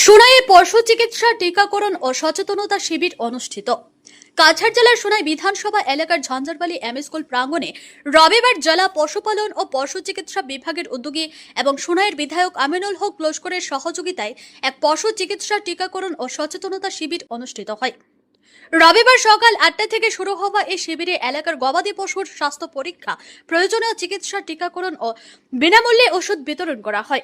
সোনাইয়ে পশু চিকিৎসা টিকাকরণ ও সচেতনতা শিবির অনুষ্ঠিত। কাছাড় জেলার সোনাই বিধানসভা এলাকার ঝঞ্ঝারবালি এম স্কুল প্রাঙ্গণে রবিবার জেলা পশুপালন ও পশু চিকিৎসা বিভাগের উদ্যোগে এবং সোনাইয়ের বিধায়ক আমিনুল হক লস্করের সহযোগিতায় এক পশু চিকিৎসা টিকাকরণ ও সচেতনতা শিবির অনুষ্ঠিত হয়। রবিবার সকাল 8টা থেকে শুরু হওয়া এই শিবিরে এলাকার গবাদি পশুর স্বাস্থ্য পরীক্ষা, প্রয়োজনীয় চিকিৎসা, টিকাকরণ ও বিনামূল্যে ওষুধ বিতরণ করা হয়।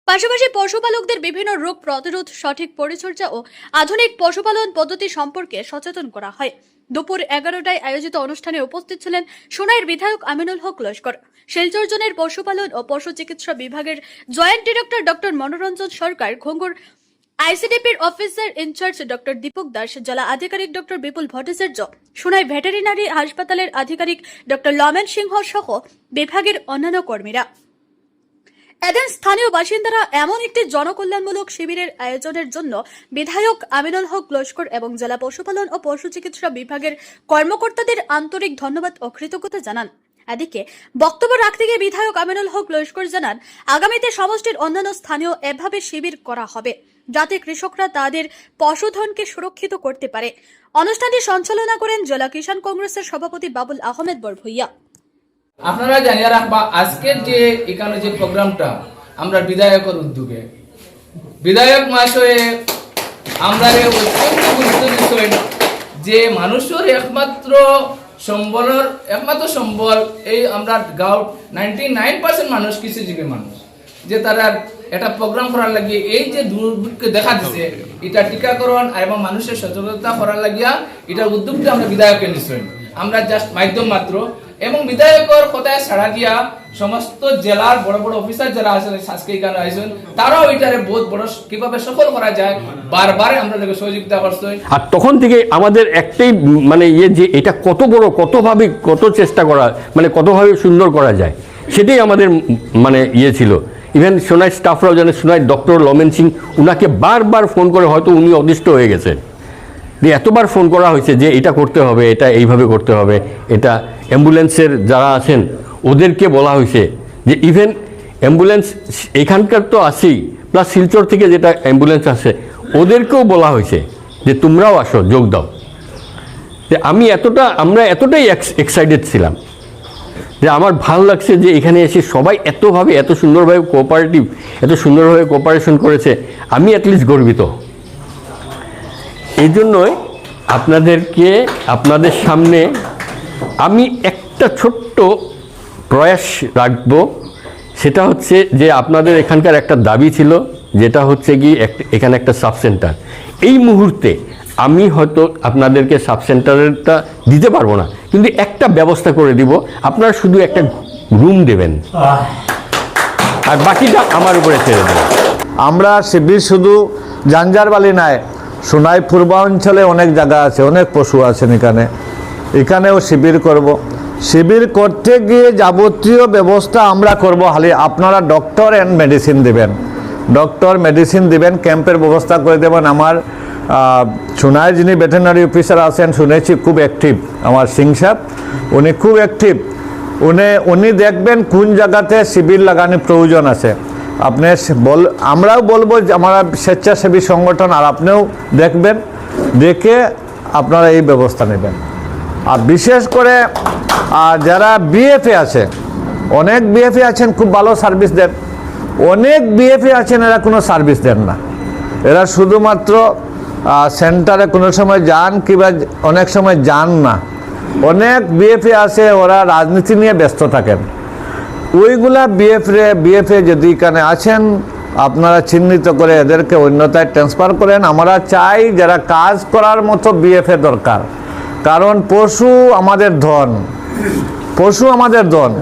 পাশাপাশি পশুপালকদের বিভিন্ন রোগ প্রতিরোধ, সঠিক পরিচর্যা ও আধুনিক পশুপালন পদ্ধতি সম্পর্কে সচেতন করা হয়। দুপুর 11টায় আয়োজিত অনুষ্ঠানে উপস্থিত ছিলেন সোনাইয়ের বিধায়ক আমিনুল হক লস্কর, শিলচর জোনের পশুপালন ও পশু চিকিৎসা বিভাগের joint director doctor Monoranjan Sarkar, Ghungur আইসিডিপির officer in charge doctor Dipak Das, জেলা আধিকারিক ডক্টর বিপুল ভট্টাচার্য, সোনাই ভেটেরিনারি হাসপাতালের আধিকারিক ডক্টর লমেন সিংহ সহ বিভাগের অন্যান্য কর্মীরা। এদিন স্থানীয় বাসিন্দারা এমন একটি জনকল্যাণমূলক শিবিরের আয়োজনের জন্য বিধায়ক আমিনুল হক লস্কর এবং জেলা পশুপালন ও পশু চিকিৎসা বিভাগের কর্মকর্তাদের আন্তরিক ধন্যবাদ ও কৃতজ্ঞতা জানান। এদিকে বক্তব্য রাখতে গিয়ে বিধায়ক আমিনুল হক লস্কর জানান, আগামীতে সমষ্টির অন্যান্য স্থানীয় এভাবে শিবির করা হবে যাতে কৃষকরা তাদের পশুধনকে সুরক্ষিত করতে পারে। অনুষ্ঠানটি সঞ্চালনা করেন জেলা কিষাণ কংগ্রেসের সভাপতি বাবুল আহমেদ বরভুইয়া। আপনারা জানিয়ে রাখবা, আজকের যে এখানে যে প্রোগ্রামটা আমরা বিধায়কের উদ্যোগে বিধায়ক মহাশয়ে আমরা অত্যন্ত গুরুত্ব বিষয় যে মানুষের একমাত্র সম্বল এই আমরা গাঁও 99% মানুষ কৃষিজীবী মানুষ, যে তারা একটা প্রোগ্রাম করার লাগিয়ে এই যে দুর্ভিক্ষকে দেখা দিচ্ছে এটা টিকাকরণ এবং মানুষের সচেতনতা করার লাগিয়া এটার উদ্যোগটা আমরা বিধায়কের নিশ্চয় আমরা জাস্ট মাধ্যম মাত্র, এবং বিধায়কের কথায় ছাড়া দিয়া সমস্ত জেলার বড় বড় অফিসার যারা আছেন আজকে এখানে আয়োজন, তারাও এটারে বহুত বড় কিভাবে সফল করা যায় বারবার আমরা সহযোগিতা করছি। আর তখন থেকে আমাদের একটাই যে এটা কত বড়, কতভাবে কত চেষ্টা করা, কতভাবে সুন্দর করা যায় সেটাই আমাদের ছিল। ইভেন সোনাই স্টাফরাও জানে, সোনাই ডক্টর লমেন সিং উনাকে বারবার ফোন করে, হয়তো উনি অদৃষ্ট হয়ে গেছেন যে এতবার ফোন করা হয়েছে যে এটা করতে হবে, এটা এইভাবে করতে হবে। এটা অ্যাম্বুলেন্সের যারা আছেন ওদেরকে বলা হয়েছে যে ইভেন অ্যাম্বুলেন্স এখানকার তো আছেই, প্লাস শিলচর থেকে যেটা অ্যাম্বুলেন্স আছে ওদেরকেও বলা হয়েছে যে তোমরাও আসো, যোগ দাও। যে আমরা এতটাই এক্সাইটেড ছিলাম যে আমার ভালো লাগছে যে এখানে এসে সবাই এত সুন্দরভাবে কোঅপারেটিভ, এত সুন্দরভাবে কোঅপারেশন করেছে। আমি অ্যাটলিস্ট গর্বিত। এই জন্যই আপনাদের সামনে আমি একটা ছোট্ট প্রয়াস রাখব, সেটা হচ্ছে যে আপনাদের এখানকার একটা দাবি ছিল, যেটা হচ্ছে কি এখানে একটা সাব সেন্টার। এই মুহূর্তে আমি হয়তো আপনাদেরকে সাব সেন্টারটা দিতে পারবো না, কিন্তু একটা ব্যবস্থা করে দিব। আপনারা শুধু একটা রুম দেবেন আর বাকিটা আমার উপরে ছেড়ে দেবেন। আমরা শিবির শুধু ঝঞ্ঝারবালি নয়, সোনাই পূর্বাঞ্চলে অনেক জায়গা আছে, অনেক পশু আছেন এখানেও শিবির করব। শিবির করতে গিয়ে যাবতীয় ব্যবস্থা আমরা করব, খালি আপনারা ডক্টর অ্যান্ড মেডিসিন দিবেন, ক্যাম্পের ব্যবস্থা করে দেবেন। আমার সোনাই যিনি ভেটেরিনারি অফিসার আছেন শুনেছি খুব অ্যাক্টিভ, আমার সিং সাহেব, উনি খুব অ্যাক্টিভ। উনি দেখবেন কোন জায়গাতে শিবির লাগানোর প্রয়োজন আছে। আমরাও বলবো যে আমরা স্বেচ্ছাসেবী সংগঠন, আর আপনিও দেখবেন, দেখে আপনারা এই ব্যবস্থা নেবেন। আর বিশেষ করে যারা বিএফএ আছে, অনেক বিএফএ আছেন খুব ভালো সার্ভিস দেন, অনেক বিএফএ আছেন এরা কোনো সার্ভিস দেন না, এরা শুধুমাত্র সেন্টারে কোনো সময় যান কিংবা অনেক সময় যান না। অনেক বিএফএ আছে ওরা রাজনীতি নিয়ে ব্যস্ত থাকেন। ওইগুলা বিএফএ যদি এখানে আছেন আপনারা চিহ্নিত করে এদেরকে অন্যতায় ট্রান্সফার করেন। আমরা চাই যারা কাজ করার মতো বিএফএ দরকার, কারণ পশু আমাদের ধন।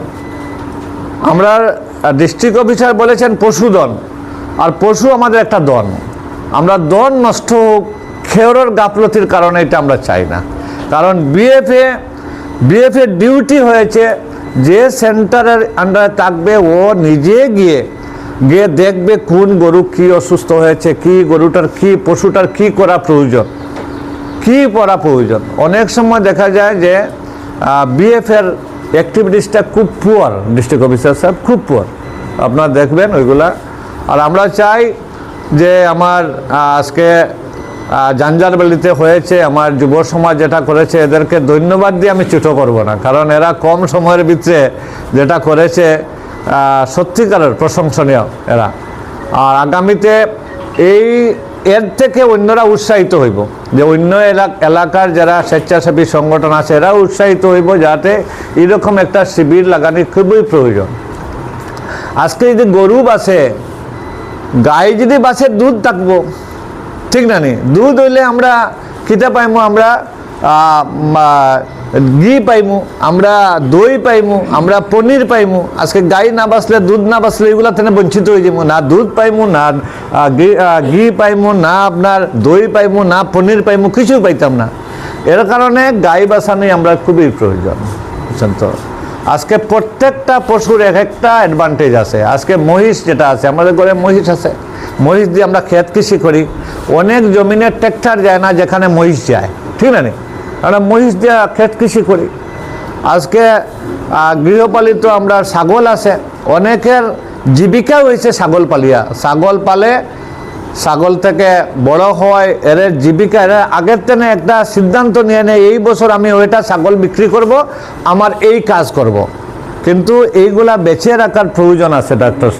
আমরা ডিস্ট্রিক্ট অফিসার বলেছেন পশুধন, আর পশু আমাদের একটা ধন। আমরা ধন নষ্ট হোক খেয়রের গাফলতির কারণে এটা আমরা চাই না। কারণ বিএফএ ডিউটি হয়েছে যে সেন্টারের আন্ডারে থাকবে ও নিজে গিয়ে দেখবে কোন গরু কি অসুস্থ হয়েছে, কি গরুটার কি পশুটার কি করা প্রয়োজন। অনেক সময় দেখা যায় যে বিএফের অ্যাক্টিভিটিসটা খুব পুয়ার, ডিস্ট্রিক্ট অফিসার সাহেব খুব পুয়ার, আপনারা দেখবেন ওইগুলা। আর আমরা চাই যে আমার আজকে জাঞ্জারবালিতে হয়েছে, আমার যুব সমাজ যেটা করেছে, এদেরকে ধন্যবাদ দিয়ে আমি ছোটো করব না, কারণ এরা কম সময়ের ভিতরে যেটা করেছে সত্যিকারের প্রশংসনীয় এরা। আর আগামীতে এর থেকে অন্যরা উৎসাহিত হইব, যে অন্য এলাকার যারা স্বেচ্ছাসেবী সংগঠন আছে এরা উৎসাহিত হইব, যাতে এরকম একটা শিবির লাগানোর খুবই প্রয়োজন। আজকে যদি গরু বাসে, গাই যদি বাসে, দুধ থাকবো, ঠিক না নি? দুধ হইলে আমরা খিতা পাইমু, আমরা ঘি পাইমু, আমরা দই পাইমু, আমরা পনির পাইমু। আজকে গাই না বাসলে, দুধ না বাসলে এগুলা থেকে বঞ্চিত হয়ে যাবো। না দুধ পাইমু, না ঘি পাইমু, না আপনার দই পাইমু, না পনির পাইমু, কিছু পাইতাম না। এর কারণে গাই বাসানোই আমরা খুবই প্রয়োজন, বুঝছেন তো? আজকে প্রত্যেকটা পশুর এক একটা অ্যাডভান্টেজ আছে। আজকে মহিষ যেটা আছে, আমাদের ঘরে মহিষ আছে, মহিষ দিয়ে আমরা ক্ষেত কৃষি করি। অনেক জমিনের ট্র্যাক্টর যায় না যেখানে মহিষ যায়, ঠিক না? আমরা মহিষ দিয়ে ক্ষেত কৃষি করি। আজকে গৃহপালিত আমরা ছাগল আছে, অনেকের জীবিকা হয়েছে ছাগল পালিয়া। ছাগল পালে, ছাগল থেকে বড় হয়, এর জীবিকা, এর আগের থেকে একটা সিদ্ধান্ত নিয়ে নেয়, এই বছর আমি ওইটা ছাগল বিক্রি করব, আমার এই কাজ করব। কিন্তু এইগুলা বেঁচে রাখার প্রয়োজন আছে ডাক্তার।